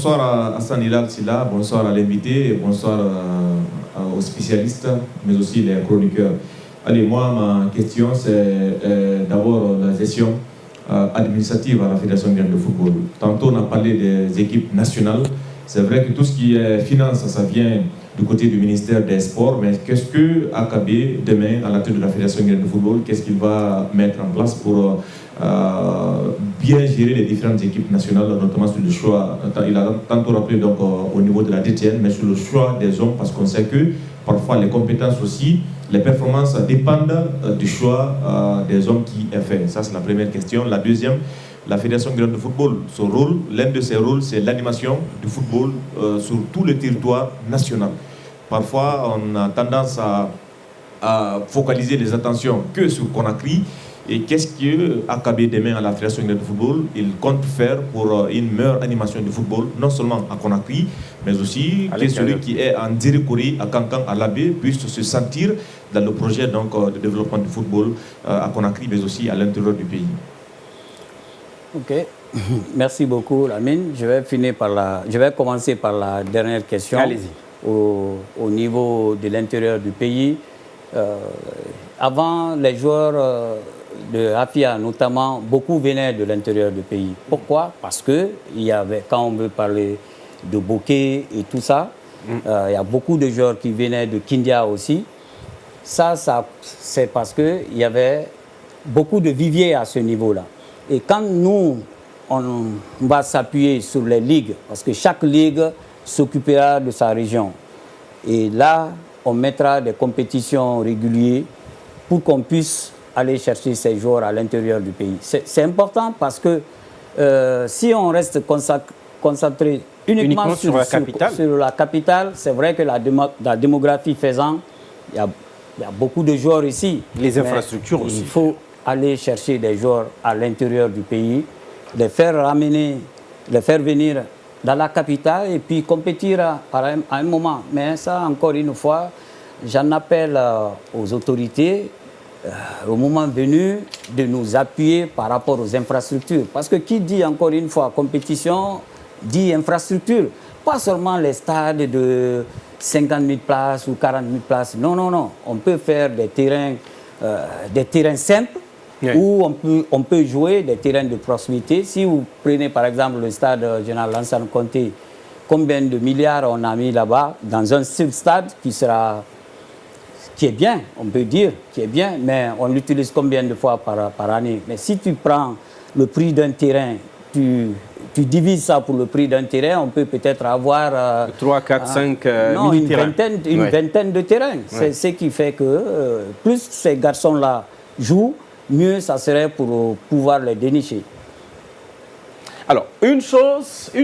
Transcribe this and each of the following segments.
bonsoir à Hassan Hilal Silla, bonsoir à l'invité, bonsoir aux spécialistes, mais aussi les chroniqueurs. Allez, moi, ma question, c'est d'abord la gestion administrative à la Fédération Guinéenne de football. Tantôt, on a parlé des équipes nationales. C'est vrai que tout ce qui est finance, ça vient du côté du ministère des Sports, mais qu'est-ce que AKB, demain, à la tête de la Fédération Guinéenne de football, qu'est-ce qu'il va mettre en place pour bien gérer les différentes équipes nationales, notamment sur le choix, il a tantôt rappelé donc, au niveau de la DTN, mais sur le choix des hommes, parce qu'on sait que parfois les compétences aussi, les performances dépendent du choix des hommes qui est fait. Ça, c'est la première question. La deuxième, la Fédération Guinéenne de football, son rôle, l'un de ses rôles, c'est l'animation du football sur tout le territoire national. Parfois, on a tendance à focaliser les attentions que sur Conakry. Et qu'est-ce que AKB demain à la Fédération Guinéenne de football, il compte faire pour une meilleure animation du football, non seulement à Conakry, mais aussi que celui qui est en Djirikori, à Kankan, à Labé, puisse se sentir dans le projet donc, de développement du football à Conakry, mais aussi à l'intérieur du pays. Ok, merci beaucoup Lamine. Je vais commencer par la dernière question. Allez-y. Au niveau de l'intérieur du pays. Avant, les joueurs de AFIA, notamment, beaucoup venaient de l'intérieur du pays. Pourquoi? Parce que quand on veut parler de bokeh et tout ça, il y a beaucoup de joueurs qui venaient de Kindia aussi. Ça c'est parce qu'il y avait beaucoup de viviers à ce niveau-là. Et quand nous, on va s'appuyer sur les ligues, parce que chaque ligue s'occupera de sa région. Et là, on mettra des compétitions régulières pour qu'on puisse aller chercher ces joueurs à l'intérieur du pays. C'est important parce que si on reste concentré uniquement sur la capitale, c'est vrai que la démographie faisant, il y a beaucoup de joueurs ici. Les infrastructures aussi. Il faut aller chercher des joueurs à l'intérieur du pays, les faire venir dans la capitale et puis compétir à un moment. Mais ça, encore une fois, j'en appelle aux autorités, au moment venu, de nous appuyer par rapport aux infrastructures. Parce que qui dit, encore une fois, compétition, dit infrastructure. Pas seulement les stades de 50 000 places ou 40 000 places. Non, non, non. On peut faire des terrains simples, oui, où on peut jouer des terrains de proximité. Si vous prenez par exemple le stade Général Lansana Conté, combien de milliards on a mis là-bas dans un seul stade qui est bien, on peut dire, qui est bien, mais on l'utilise combien de fois par année? Mais si tu prends le prix d'un terrain, tu divises ça pour le prix d'un terrain, on peut peut-être avoir 3, 4, 5 une vingtaine de terrains. C'est ce qui fait que plus ces garçons-là jouent, mieux ça serait pour pouvoir les dénicher. Alors, une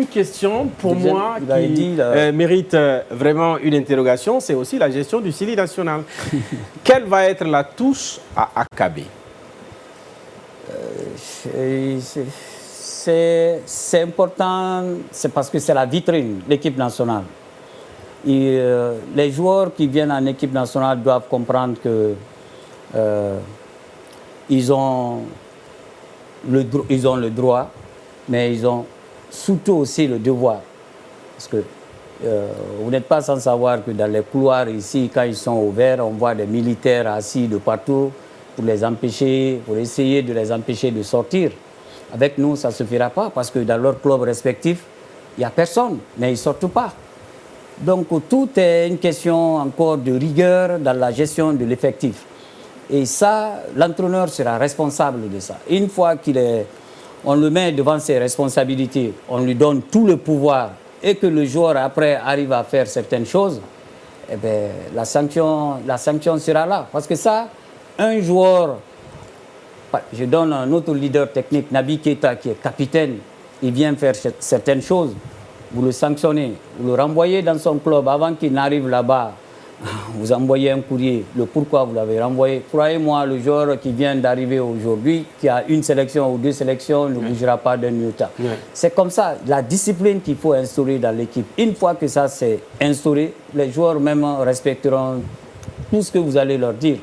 question pour moi qui mérite vraiment une interrogation, c'est aussi la gestion du CILI national. Quelle va être la touche à AKB? C'est important, c'est parce que c'est la vitrine, l'équipe nationale. Et, les joueurs qui viennent en équipe nationale doivent comprendre que ils ont le droit, mais ils ont surtout aussi le devoir. Parce que vous n'êtes pas sans savoir que dans les couloirs ici, quand ils sont ouverts, on voit des militaires assis de partout pour essayer de les empêcher de sortir. Avec nous, ça ne se fera pas parce que dans leur club respectif, il n'y a personne, mais ils ne sortent pas. Donc tout est une question encore de rigueur dans la gestion de l'effectif. Et ça, l'entraîneur sera responsable de ça. Une fois on le met devant ses responsabilités, on lui donne tout le pouvoir et que le joueur après arrive à faire certaines choses, eh bien, la sanction sera là. Parce que ça, un joueur, je donne un autre leader technique, Nabi Keita, qui est capitaine, il vient faire certaines choses, vous le sanctionnez, vous le renvoyez dans son club avant qu'il n'arrive là-bas. Vous envoyez un courrier, le pourquoi vous l'avez renvoyé. Croyez-moi, le joueur qui vient d'arriver aujourd'hui, qui a une sélection ou deux sélections, ne bougera pas d'un iota. C'est comme ça, la discipline qu'il faut instaurer dans l'équipe. Une fois que ça c'est instauré, les joueurs même respecteront tout ce que vous allez leur dire.